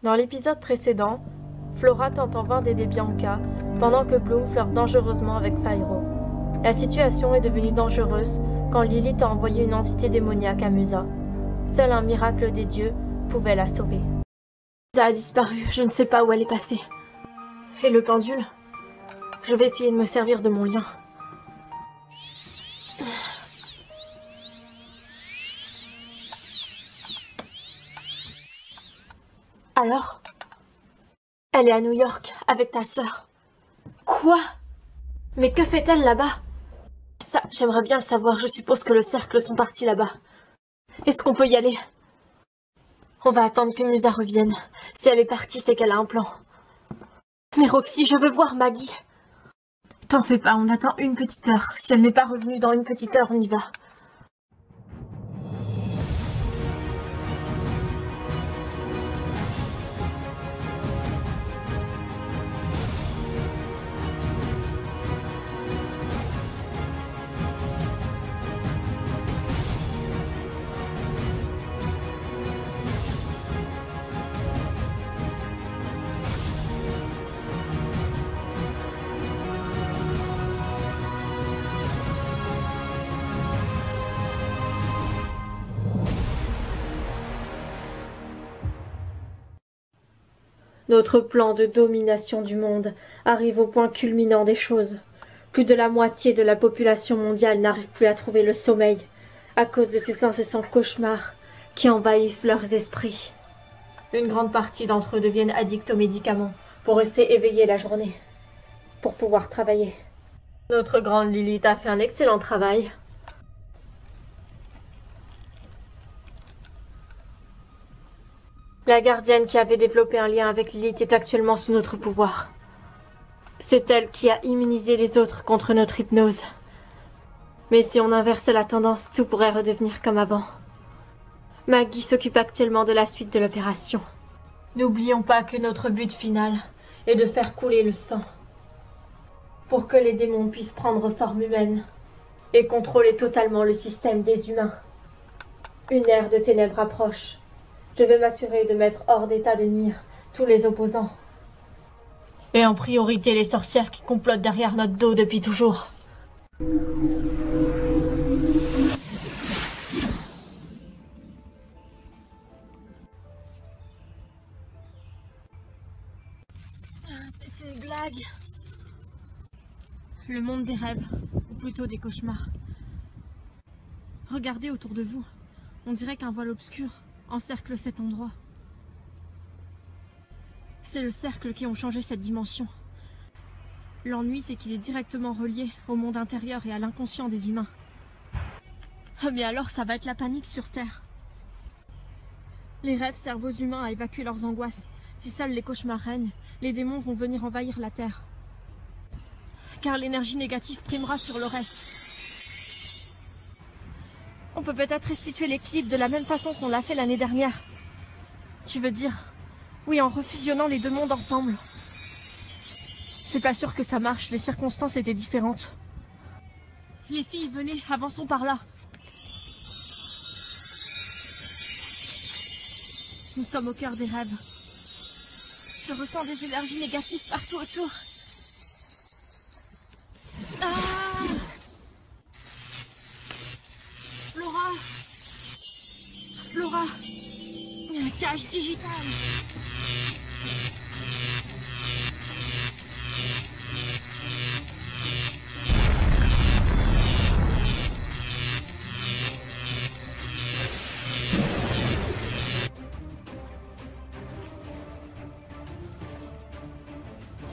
Dans l'épisode précédent, Flora tente en vain d'aider Bianca, pendant que Bloom flirte dangereusement avec Fyro. La situation est devenue dangereuse quand Lilith a envoyé une entité démoniaque à Musa. Seul un miracle des dieux pouvait la sauver. Musa a disparu, je ne sais pas où elle est passée. Et le pendule? Je vais essayer de me servir de mon lien. Alors? Elle est à New York, avec ta sœur. Quoi? Mais que fait-elle là-bas? Ça, j'aimerais bien le savoir. Je suppose que le cercle sont partis là-bas. Est-ce qu'on peut y aller? On va attendre que Musa revienne. Si elle est partie, c'est qu'elle a un plan. Mais Roxy, je veux voir Maggie. T'en fais pas, on attend une petite heure. Si elle n'est pas revenue dans une petite heure, on y va. Notre plan de domination du monde arrive au point culminant des choses. Plus de la moitié de la population mondiale n'arrive plus à trouver le sommeil à cause de ces incessants cauchemars qui envahissent leurs esprits. Une grande partie d'entre eux deviennent addicts aux médicaments pour rester éveillés la journée, pour pouvoir travailler. Notre grande Lilith a fait un excellent travail. La gardienne qui avait développé un lien avec Lilith est actuellement sous notre pouvoir. C'est elle qui a immunisé les autres contre notre hypnose. Mais si on inversait la tendance, tout pourrait redevenir comme avant. Maggie s'occupe actuellement de la suite de l'opération. N'oublions pas que notre but final est de faire couler le sang. Pour que les démons puissent prendre forme humaine et contrôler totalement le système des humains. Une ère de ténèbres approche. Je vais m'assurer de mettre hors d'état de nuire tous les opposants. Et en priorité les sorcières qui complotent derrière notre dos depuis toujours. C'est une blague. Le monde des rêves, ou plutôt des cauchemars. Regardez autour de vous. On dirait qu'un voile obscur encercle cet endroit. C'est le cercle qui ont changé cette dimension. L'ennui, c'est qu'il est directement relié au monde intérieur et à l'inconscient des humains. Mais alors, ça va être la panique sur Terre. Les rêves servent aux humains à évacuer leurs angoisses. Si seuls les cauchemars règnent, les démons vont venir envahir la Terre. Car l'énergie négative primera sur le reste. On peut peut-être restituer l'équilibre de la même façon qu'on l'a fait l'année dernière. Tu veux dire? Oui, en refusionnant les deux mondes ensemble. C'est pas sûr que ça marche, les circonstances étaient différentes. Les filles, venez, avançons par là. Nous sommes au cœur des rêves. Je ressens des énergies négatives partout autour. Ah! Flora, cage digitale.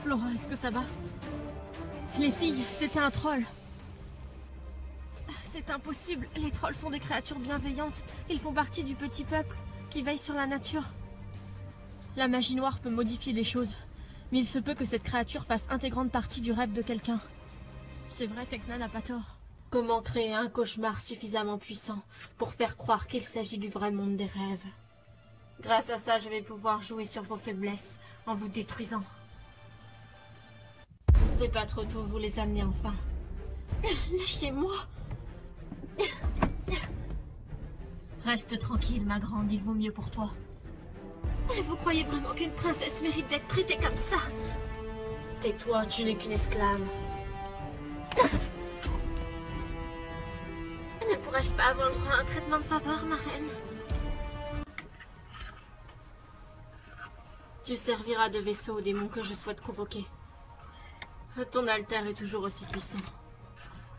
Flora, est-ce que ça va? Les filles, c'était un troll. C'est impossible, les trolls sont des créatures bienveillantes. Ils font partie du petit peuple qui veille sur la nature. La magie noire peut modifier les choses, mais il se peut que cette créature fasse intégrante partie du rêve de quelqu'un. C'est vrai, Tecna n'a pas tort. Comment créer un cauchemar suffisamment puissant pour faire croire qu'il s'agit du vrai monde des rêves? Grâce à ça, je vais pouvoir jouer sur vos faiblesses en vous détruisant. C'est pas trop tôt, vous les amenez enfin. Lâchez-moi! Reste tranquille, ma grande, il vaut mieux pour toi. Vous croyez vraiment qu'une princesse mérite d'être traitée comme ça? Tais-toi, tu n'es qu'une esclave. Ne pourrais-je pas avoir le droit à un traitement de faveur, ma reine? Tu serviras de vaisseau aux démons que je souhaite convoquer. Ton altère est toujours aussi puissant.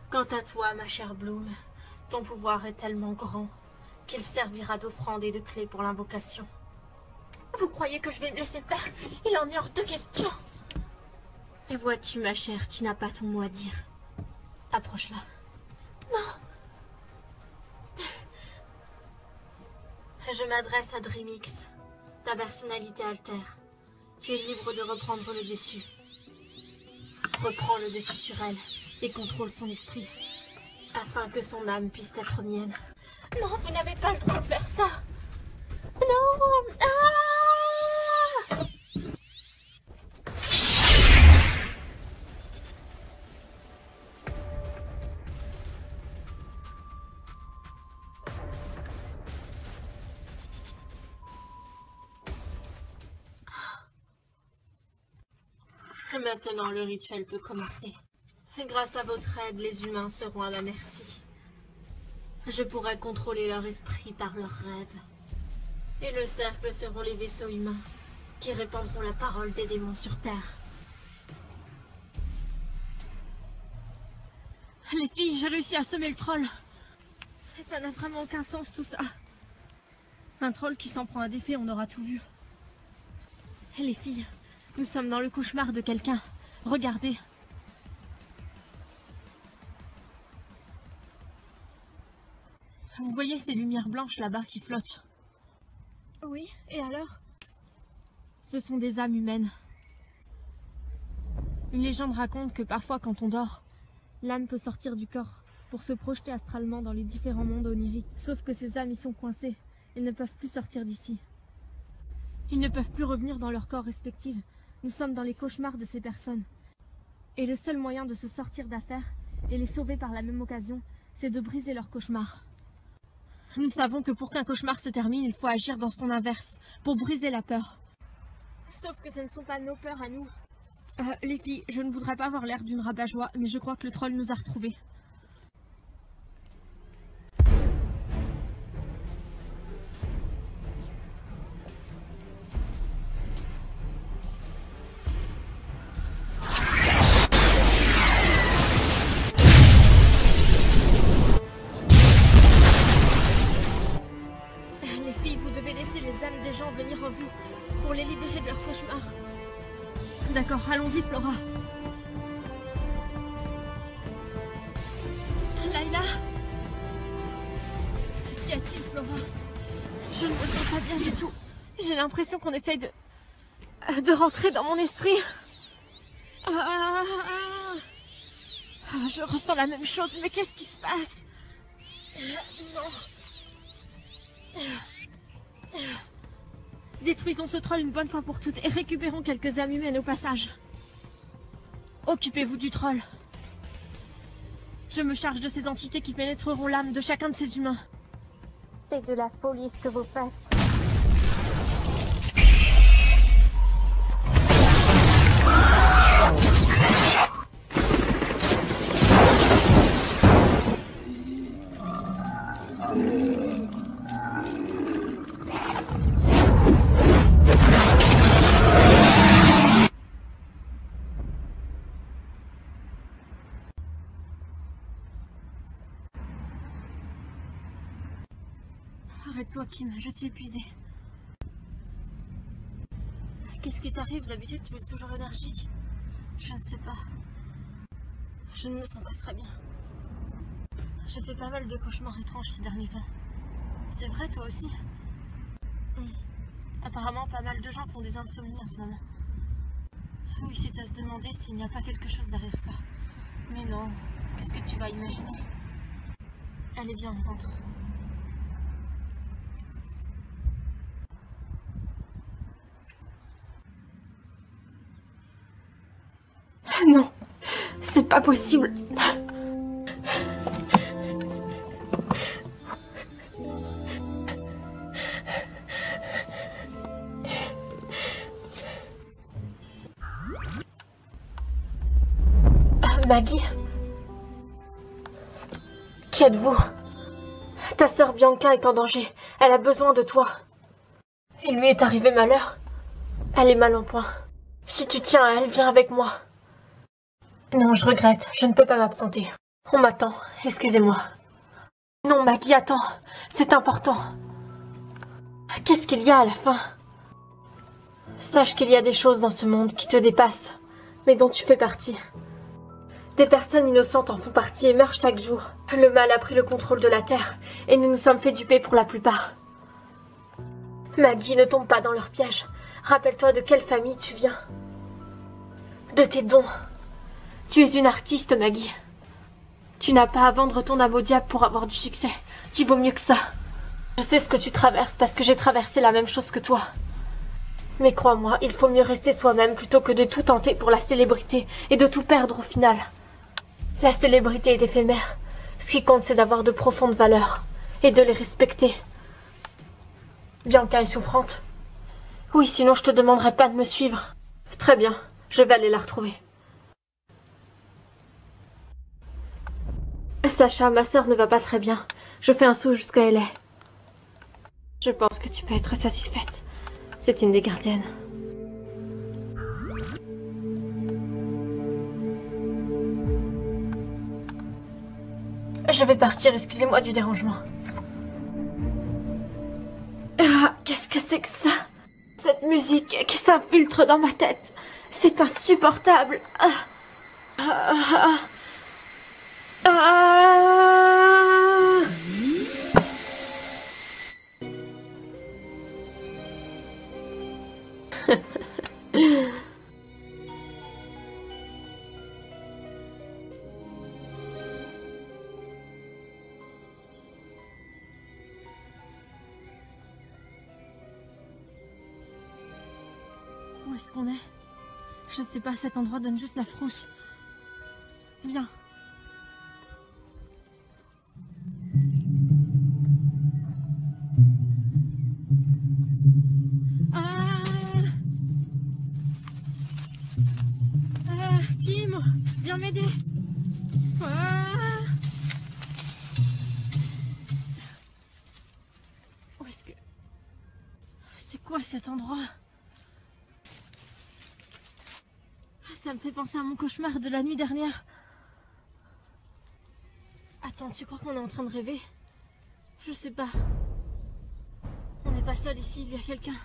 Quant à toi, ma chère Bloom, ton pouvoir est tellement grand qu'il servira d'offrande et de clé pour l'invocation. Vous croyez que je vais me laisser faire? Il en est hors de question. Et vois-tu, ma chère, tu n'as pas ton mot à dire. Approche-la. Non. Je m'adresse à Dreamix. Ta personnalité altère. Tu es libre de reprendre le dessus. Reprends le dessus sur elle et contrôle son esprit, afin que son âme puisse être mienne. Non, vous n'avez pas le droit de faire ça. Non. Ah! Maintenant, le rituel peut commencer. Grâce à votre aide, les humains seront à ma merci. Je pourrai contrôler leur esprit par leurs rêves. Et le cercle seront les vaisseaux humains qui répandront la parole des démons sur Terre. Les filles, j'ai réussi à semer le troll. Et ça n'a vraiment aucun sens tout ça. Un troll qui s'en prend à des fées, on aura tout vu. Et les filles, nous sommes dans le cauchemar de quelqu'un. Regardez. Vous voyez ces lumières blanches là-bas qui flottent? Oui, et alors? Ce sont des âmes humaines. Une légende raconte que parfois quand on dort, l'âme peut sortir du corps pour se projeter astralement dans les différents mondes oniriques. Sauf que ces âmes y sont coincées et ne peuvent plus sortir d'ici. Ils ne peuvent plus revenir dans leur corps respectif. Nous sommes dans les cauchemars de ces personnes. Et le seul moyen de se sortir d'affaire et les sauver par la même occasion, c'est de briser leur cauchemar. Nous savons que pour qu'un cauchemar se termine, il faut agir dans son inverse, pour briser la peur. Sauf que ce ne sont pas nos peurs à nous. Les filles, je ne voudrais pas avoir l'air d'une rabat-joie, mais je crois que le troll nous a retrouvés. Venir en vous pour les libérer de leur cauchemar. D'accord, allons-y, Flora. Layla? Qu'y a-t-il, Flora? Je ne me sens pas bien du tout. J'ai l'impression qu'on essaye de rentrer dans mon esprit. Je ressens la même chose, mais qu'est-ce qui se passe? Non. Détruisons ce troll une bonne fois pour toutes et récupérons quelques âmes humaines au passage. Occupez-vous du troll. Je me charge de ces entités qui pénétreront l'âme de chacun de ces humains. C'est de la folie ce que vous faites. Arrête-toi, Kim, je suis épuisée. Qu'est-ce qui t'arrive? D'habitude, tu es toujours énergique. Je ne sais pas. Je ne me sens pas très bien. J'ai fait pas mal de cauchemars étranges ces derniers temps. C'est vrai, toi aussi? Apparemment, pas mal de gens font des insomnies en ce moment. Oui, c'est à se demander s'il n'y a pas quelque chose derrière ça. Mais non, qu'est-ce que tu vas imaginer? Allez, viens, on rentre. Non, c'est pas possible. Maggie? Qui êtes-vous? Ta sœur Bianca est en danger. Elle a besoin de toi. Il lui est arrivé malheur. Elle est mal en point. Si tu tiens à elle, viens avec moi. Non, je regrette. Je ne peux pas m'absenter. On m'attend. Excusez-moi. Non, Maggie, attends. C'est important. Qu'est-ce qu'il y a à la fin? Sache qu'il y a des choses dans ce monde qui te dépassent, mais dont tu fais partie. Des personnes innocentes en font partie et meurent chaque jour. Le mal a pris le contrôle de la Terre, et nous nous sommes fait duper pour la plupart. Maggie, ne tombe pas dans leur piège. Rappelle-toi de quelle famille tu viens. De tes dons. Tu es une artiste, Maggie. Tu n'as pas à vendre ton âme au diable pour avoir du succès. Tu vaux mieux que ça. Je sais ce que tu traverses parce que j'ai traversé la même chose que toi. Mais crois-moi, il faut mieux rester soi-même plutôt que de tout tenter pour la célébrité et de tout perdre au final. La célébrité est éphémère. Ce qui compte, c'est d'avoir de profondes valeurs et de les respecter. Bianca est souffrante? Oui, sinon je te demanderai pas de me suivre. Très bien, je vais aller la retrouver. Sacha, ma sœur ne va pas très bien. Je fais un saut jusqu'à LA. Je pense que tu peux être satisfaite. C'est une des gardiennes. Je vais partir, excusez-moi du dérangement. Ah, qu'est-ce que c'est que ça? Cette musique qui s'infiltre dans ma tête. C'est insupportable. Où est-ce qu'on est? Je ne sais pas, cet endroit donne juste la frousse. Viens. Kim, viens m'aider. Où est-ce que... C'est quoi cet endroit? Ça me fait penser à mon cauchemar de la nuit dernière. Attends, tu crois qu'on est en train de rêver? Je sais pas. On n'est pas seul ici, il y a quelqu'un.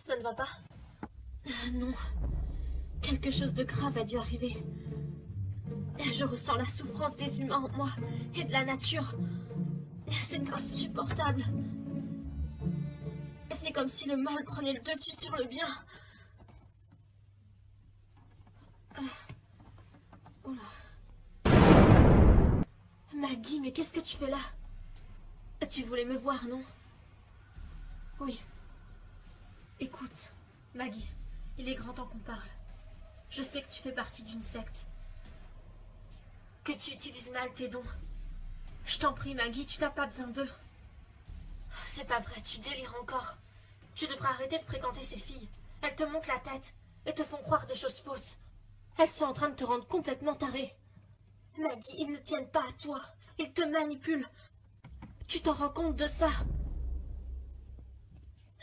Ça ne va pas? Non. Quelque chose de grave a dû arriver. Je ressens la souffrance des humains en moi et de la nature. C'est insupportable. C'est comme si le mal prenait le dessus sur le bien. Oula. Maggie, mais qu'est-ce que tu fais là? Tu voulais me voir, non? Oui. Écoute, Maggie, il est grand temps qu'on parle. Je sais que tu fais partie d'une secte. Que tu utilises mal tes dons. Je t'en prie, Maggie, tu n'as pas besoin d'eux. C'est pas vrai, tu délires encore. Tu devrais arrêter de fréquenter ces filles. Elles te montent la tête et te font croire des choses fausses. Elles sont en train de te rendre complètement tarée. Maggie, ils ne tiennent pas à toi. Ils te manipulent. Tu t'en rends compte de ça?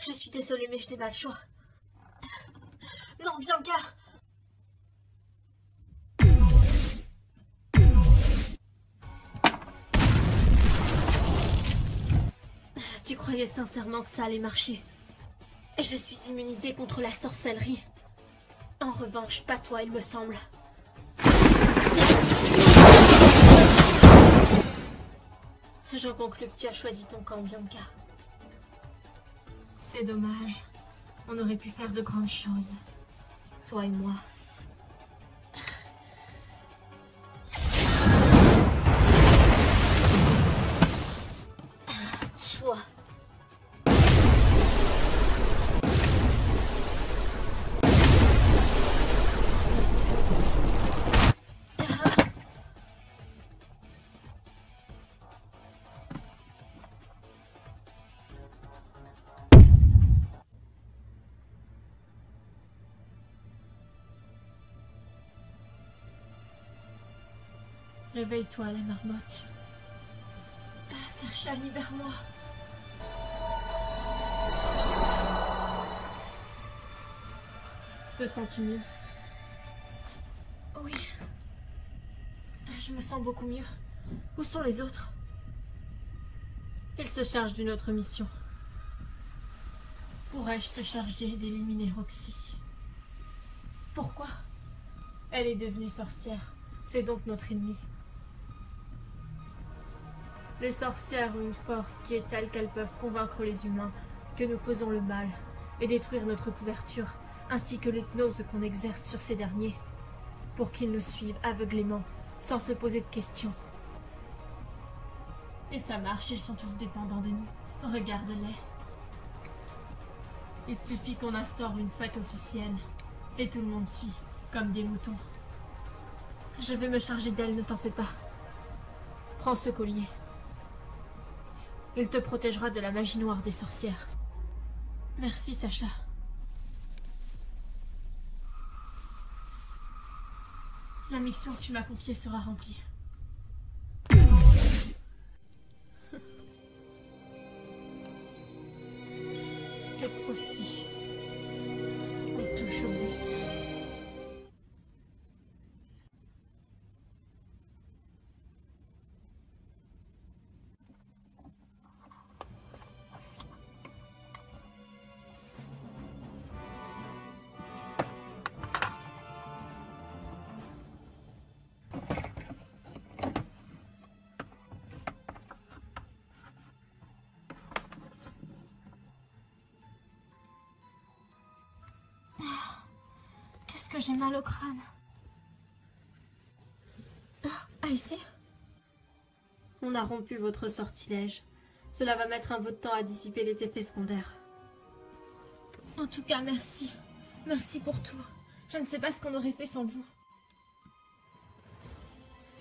Je suis désolée, mais je n'ai pas le choix. Non, Bianca! Tu croyais sincèrement que ça allait marcher? Je suis immunisée contre la sorcellerie. En revanche, pas toi, il me semble. J'en conclus que tu as choisi ton camp, Bianca. C'est dommage. On aurait pu faire de grandes choses. Toi et moi. Toi. Réveille-toi, la marmotte. Ah, Sacha, libère-moi. Te sens-tu mieux? Oui. Je me sens beaucoup mieux. Où sont les autres? Ils se chargent d'une autre mission. Pourrais-je te charger d'éliminer Roxy? Pourquoi? Elle est devenue sorcière. C'est donc notre ennemi. Les sorcières ont une force qui est telle qu'elles peuvent convaincre les humains que nous faisons le mal et détruire notre couverture, ainsi que l'hypnose qu'on exerce sur ces derniers, pour qu'ils nous suivent aveuglément, sans se poser de questions. Et ça marche, ils sont tous dépendants de nous. Regarde-les. Il suffit qu'on instaure une fête officielle, et tout le monde suit, comme des moutons. Je vais me charger d'elle, ne t'en fais pas. Prends ce collier. Il te protégera de la magie noire des sorcières. Merci, Sacha. La mission que tu m'as confiée sera remplie. Cette fois-ci, on touche au but. Que j'ai mal au crâne. Ah, ici? On a rompu votre sortilège. Cela va mettre un peu de temps à dissiper les effets secondaires. En tout cas, merci. Merci pour tout. Je ne sais pas ce qu'on aurait fait sans vous.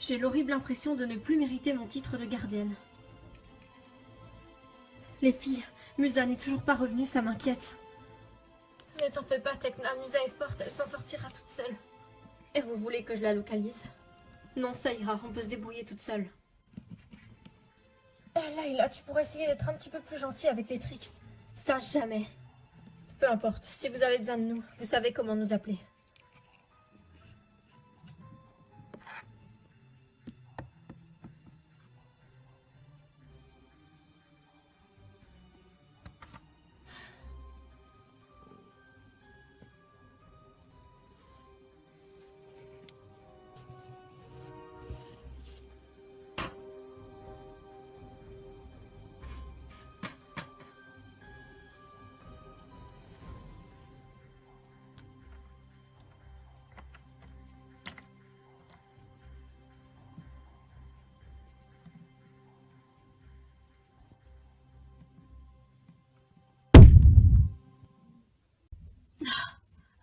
J'ai l'horrible impression de ne plus mériter mon titre de gardienne. Les filles, Musa n'est toujours pas revenue, ça m'inquiète. Ne t'en fais pas, Tecna, Musa est forte, elle s'en sortira toute seule. Et vous voulez que je la localise? Non, ça ira, on peut se débrouiller toute seule. Layla, tu pourrais essayer d'être un petit peu plus gentil avec les tricks. Ça, jamais. Peu importe, si vous avez besoin de nous, vous savez comment nous appeler.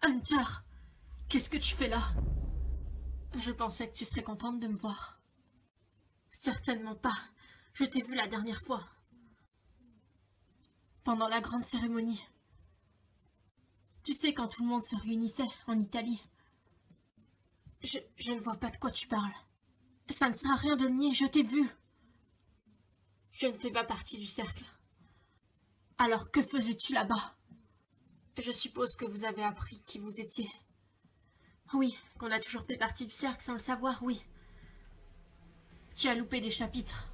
Hunter, qu'est-ce que tu fais là? Je pensais que tu serais contente de me voir. Certainement pas. Je t'ai vu la dernière fois. Pendant la grande cérémonie. Tu sais, quand tout le monde se réunissait en Italie. Je ne vois pas de quoi tu parles. Ça ne sert à rien de le nier, je t'ai vu. Je ne fais pas partie du cercle. Alors que faisais-tu là-bas? Je suppose que vous avez appris qui vous étiez. Oui, qu'on a toujours fait partie du cercle sans le savoir, oui. Tu as loupé des chapitres.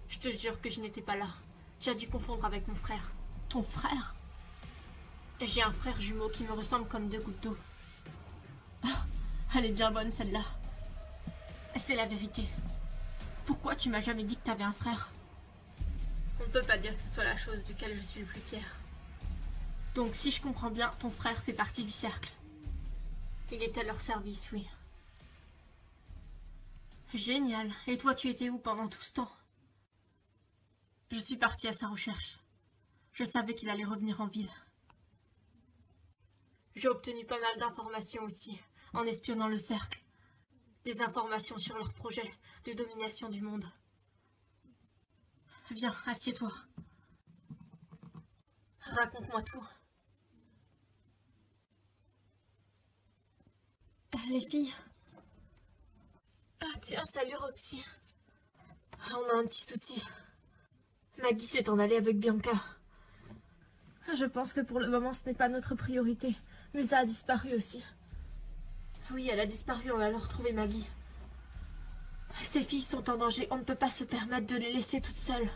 Je te jure que je n'étais pas là. Tu as dû confondre avec mon frère. Ton frère? J'ai un frère jumeau qui me ressemble comme deux gouttes d'eau. Elle est bien bonne celle-là. C'est la vérité. Pourquoi tu m'as jamais dit que t'avais un frère? On ne peut pas dire que ce soit la chose duquel je suis le plus fier. Donc si je comprends bien, ton frère fait partie du cercle. Il est à leur service, oui. Génial. Et toi, tu étais où pendant tout ce temps? Je suis partie à sa recherche. Je savais qu'il allait revenir en ville. J'ai obtenu pas mal d'informations aussi, en espionnant le cercle. Des informations sur leur projet de domination du monde. Viens, assieds-toi. Raconte-moi tout. Les filles. Ah tiens, salut Roxy. On a un petit souci. Maggie s'est en allée avec Bianca. Je pense que pour le moment ce n'est pas notre priorité. Musa a disparu aussi. Oui, elle a disparu, on va leur retrouver Maggie. Ces filles sont en danger, on ne peut pas se permettre de les laisser toutes seules.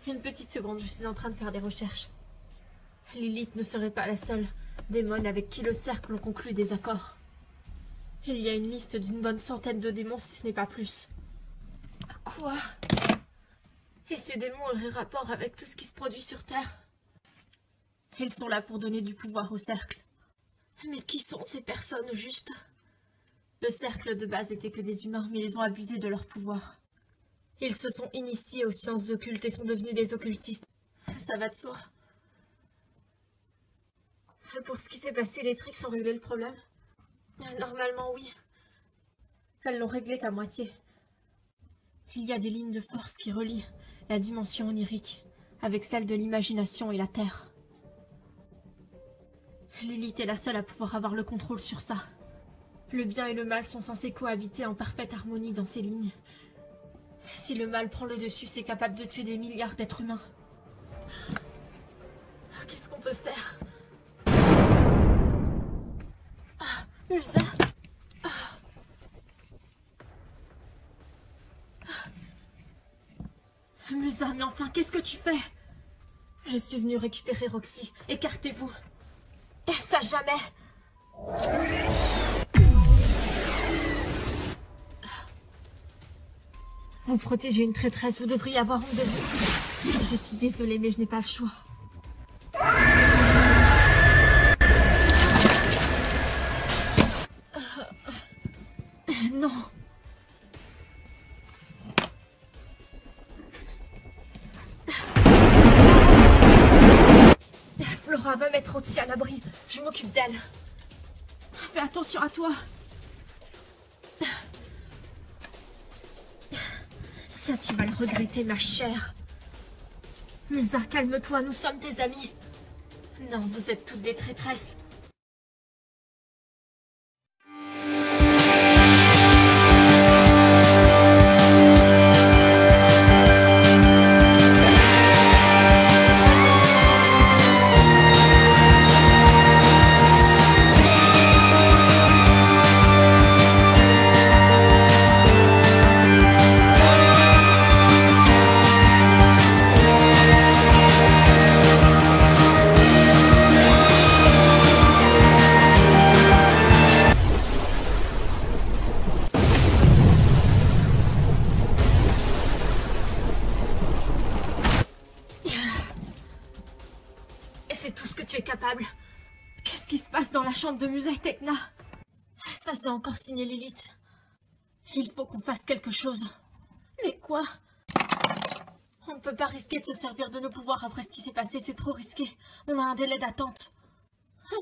Une petite seconde, je suis en train de faire des recherches. Lilith ne serait pas la seule démon avec qui le cercle ont conclu des accords. Il y a une liste d'une bonne centaine de démons si ce n'est pas plus. Quoi? Et ces démons auraient rapport avec tout ce qui se produit sur Terre? Ils sont là pour donner du pouvoir au cercle. Mais qui sont ces personnes au juste? Le cercle de base était que des humains, mais ils ont abusé de leur pouvoir. Ils se sont initiés aux sciences occultes et sont devenus des occultistes. Ça va de soi. Pour ce qui s'est passé, les tricks ont réglé le problème? Normalement, oui. Elles l'ont réglé qu'à moitié. Il y a des lignes de force qui relient la dimension onirique avec celle de l'imagination et la Terre. Lilith est la seule à pouvoir avoir le contrôle sur ça. Le bien et le mal sont censés cohabiter en parfaite harmonie dans ces lignes. Si le mal prend le dessus, c'est capable de tuer des milliards d'êtres humains. Qu'est-ce qu'on peut faire? Musa. Musa, mais enfin, qu'est-ce que tu fais? Je suis venue récupérer Roxy. Écartez-vous. Et ça jamais. Vous protégez une traîtresse, vous devriez avoir honte de vous. Je suis désolée, mais je n'ai pas le choix. Non. Flora va mettre Roxy à l'abri. Je m'occupe d'elle. Fais attention à toi. Ça, tu vas le regretter, ma chère. Musa, calme-toi, nous sommes tes amis. Non, vous êtes toutes des traîtresses. Qu'est-ce qui se passe dans la chambre de Musa et Tekna? Ça, c'est encore signé Lilith. Il faut qu'on fasse quelque chose. Mais quoi? On ne peut pas risquer de se servir de nos pouvoirs après ce qui s'est passé, c'est trop risqué. On a un délai d'attente.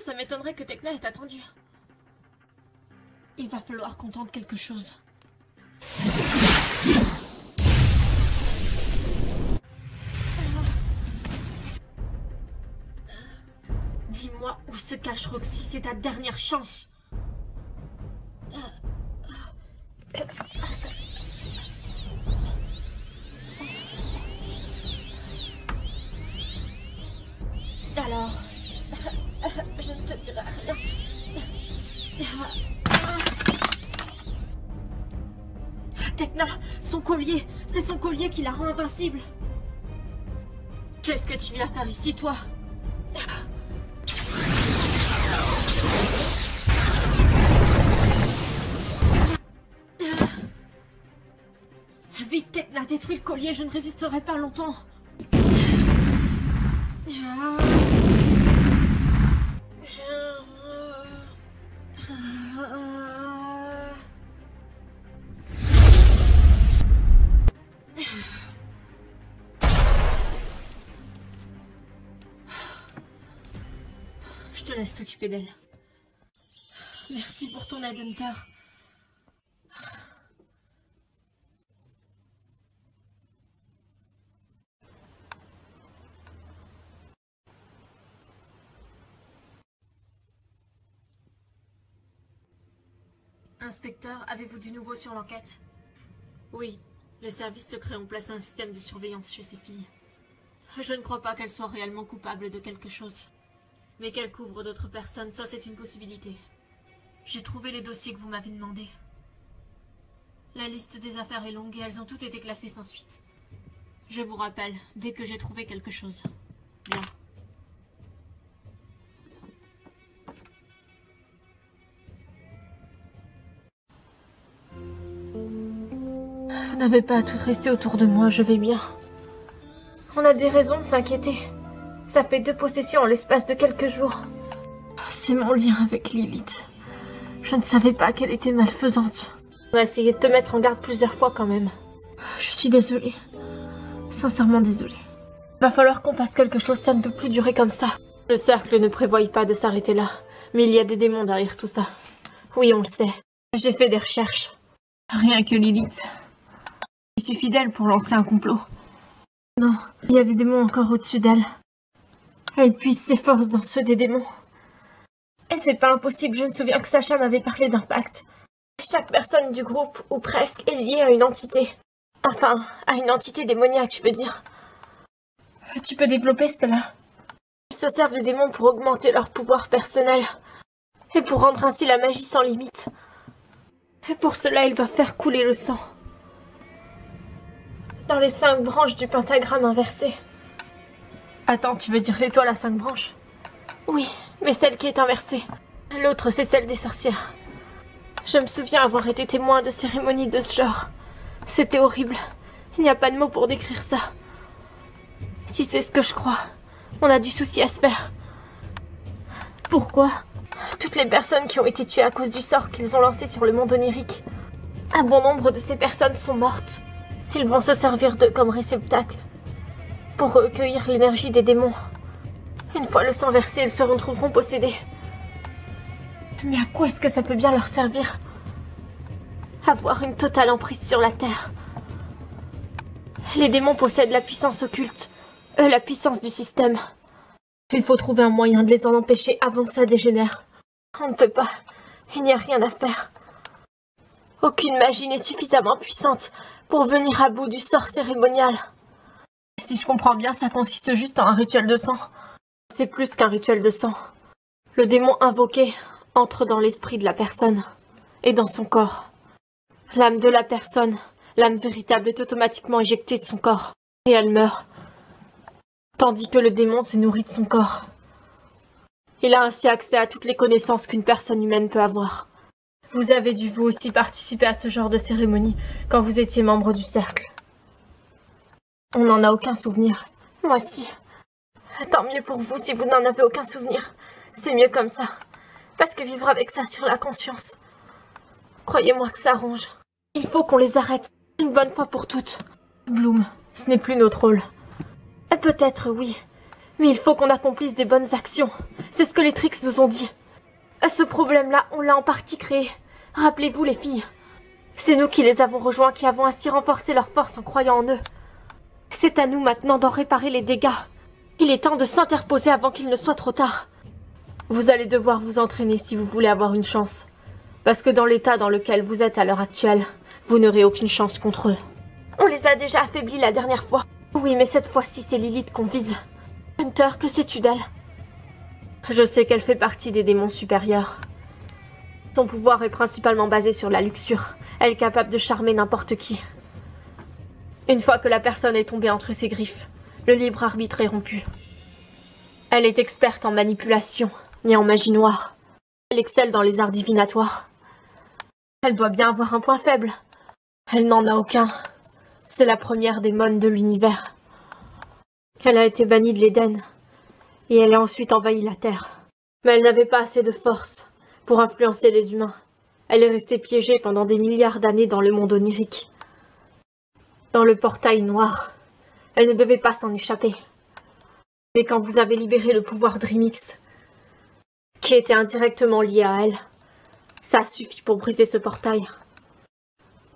Ça m'étonnerait que Tekna ait attendu. Il va falloir qu'on tente quelque chose. Dis-moi où se cache Roxy, c'est ta dernière chance. Alors, je ne te dirai rien. Tekna, son collier, c'est son collier qui la rend invincible. Qu'est-ce que tu viens faire ici, toi? a détruit le collier, je ne résisterai pas longtemps. Je te laisse t'occuper d'elle. Merci pour ton aide, Hunter. Inspecteur, avez-vous du nouveau sur l'enquête? Oui, les services secrets ont placé un système de surveillance chez ces filles. Je ne crois pas qu'elles soient réellement coupables de quelque chose. Mais qu'elles couvrent d'autres personnes, ça c'est une possibilité. J'ai trouvé les dossiers que vous m'avez demandé. La liste des affaires est longue et elles ont toutes été classées sans suite. Je vous rappelle, dès que j'ai trouvé quelque chose. Bien. Vous n'avez pas à tout rester autour de moi, je vais bien. On a des raisons de s'inquiéter. Ça fait 2 possessions en l'espace de quelques jours. C'est mon lien avec Lilith. Je ne savais pas qu'elle était malfaisante. On a essayé de te mettre en garde plusieurs fois quand même. Je suis désolée. Sincèrement désolée. Va falloir qu'on fasse quelque chose, ça ne peut plus durer comme ça. Le cercle ne prévoit pas de s'arrêter là. Mais il y a des démons derrière tout ça. Oui, on le sait. J'ai fait des recherches. Rien que Lilith. Il suffit d'elle pour lancer un complot. Non, il y a des démons encore au-dessus d'elle. Elle puise ses forces dans ceux des démons. Et c'est pas impossible, je me souviens que Sacha m'avait parlé d'un pacte. Chaque personne du groupe, ou presque, est liée à une entité. Enfin, à une entité démoniaque, je veux dire. Tu peux développer, Stella. Ils se servent des démons pour augmenter leur pouvoir personnel. Et pour rendre ainsi la magie sans limite. Et pour cela, ils doivent faire couler le sang. Dans les 5 branches du pentagramme inversé. Attends, tu veux dire l'étoile à 5 branches? Oui, mais celle qui est inversée. L'autre, c'est celle des sorcières. Je me souviens avoir été témoin de cérémonies de ce genre. C'était horrible. Il n'y a pas de mots pour décrire ça. Si c'est ce que je crois, on a du souci à se faire. Pourquoi? Toutes les personnes qui ont été tuées à cause du sort qu'ils ont lancé sur le monde onirique. Un bon nombre de ces personnes sont mortes. Ils vont se servir d'eux comme réceptacle. Pour recueillir l'énergie des démons. Une fois le sang versé, ils se retrouveront possédés. Mais à quoi est-ce que ça peut bien leur servir? Avoir une totale emprise sur la Terre. Les démons possèdent la puissance occulte, la puissance du système. Il faut trouver un moyen de les en empêcher avant que ça dégénère. On ne peut pas. Il n'y a rien à faire. Aucune magie n'est suffisamment puissante pour venir à bout du sort cérémonial. Si je comprends bien, ça consiste juste en un rituel de sang. C'est plus qu'un rituel de sang. Le démon invoqué entre dans l'esprit de la personne et dans son corps. L'âme de la personne, l'âme véritable est automatiquement éjectée de son corps et elle meurt. Tandis que le démon se nourrit de son corps. Il a ainsi accès à toutes les connaissances qu'une personne humaine peut avoir. Vous avez dû vous aussi participer à ce genre de cérémonie quand vous étiez membre du cercle. On n'en a aucun souvenir. Moi si. Tant mieux pour vous si vous n'en avez aucun souvenir. C'est mieux comme ça. Parce que vivre avec ça sur la conscience. Croyez-moi que ça ronge. Il faut qu'on les arrête, une bonne fois pour toutes. Bloom, ce n'est plus notre rôle. Peut-être, oui. Mais il faut qu'on accomplisse des bonnes actions. C'est ce que les Trix nous ont dit. Ce problème-là, on l'a en partie créé. Rappelez-vous, les filles. C'est nous qui les avons rejoints, qui avons ainsi renforcé leur force en croyant en eux. C'est à nous maintenant d'en réparer les dégâts. Il est temps de s'interposer avant qu'il ne soit trop tard. Vous allez devoir vous entraîner si vous voulez avoir une chance. Parce que dans l'état dans lequel vous êtes à l'heure actuelle, vous n'aurez aucune chance contre eux. On les a déjà affaiblis la dernière fois. Oui, mais cette fois-ci, c'est Lilith qu'on vise. Hunter, que sais-tu d'elle? Je sais qu'elle fait partie des démons supérieurs. Son pouvoir est principalement basé sur la luxure. Elle est capable de charmer n'importe qui. Une fois que la personne est tombée entre ses griffes, le libre arbitre est rompu. Elle est experte en manipulation et en magie noire. Elle excelle dans les arts divinatoires. Elle doit bien avoir un point faible. Elle n'en a aucun. C'est la première démone de l'univers. Elle a été bannie de l'Éden, et elle a ensuite envahi la Terre. Mais elle n'avait pas assez de force pour influencer les humains. Elle est restée piégée pendant des milliards d'années dans le monde onirique. Dans le portail noir. Elle ne devait pas s'en échapper. Mais quand vous avez libéré le pouvoir Dreamix, qui était indirectement lié à elle, ça a suffi pour briser ce portail.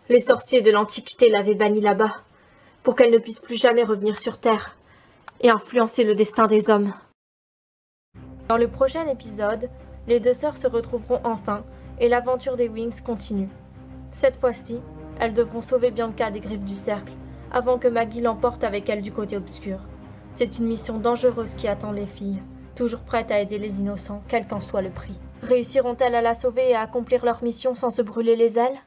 Les sorciers de l'Antiquité l'avaient bannie là-bas, pour qu'elle ne puisse plus jamais revenir sur Terre et influencer le destin des hommes. Dans le prochain épisode, les deux sœurs se retrouveront enfin et l'aventure des Wings continue. Cette fois-ci, elles devront sauver Bianca des griffes du cercle avant que Maggie l'emporte avec elle du côté obscur. C'est une mission dangereuse qui attend les filles, toujours prêtes à aider les innocents, quel qu'en soit le prix. Réussiront-elles à la sauver et à accomplir leur mission sans se brûler les ailes ?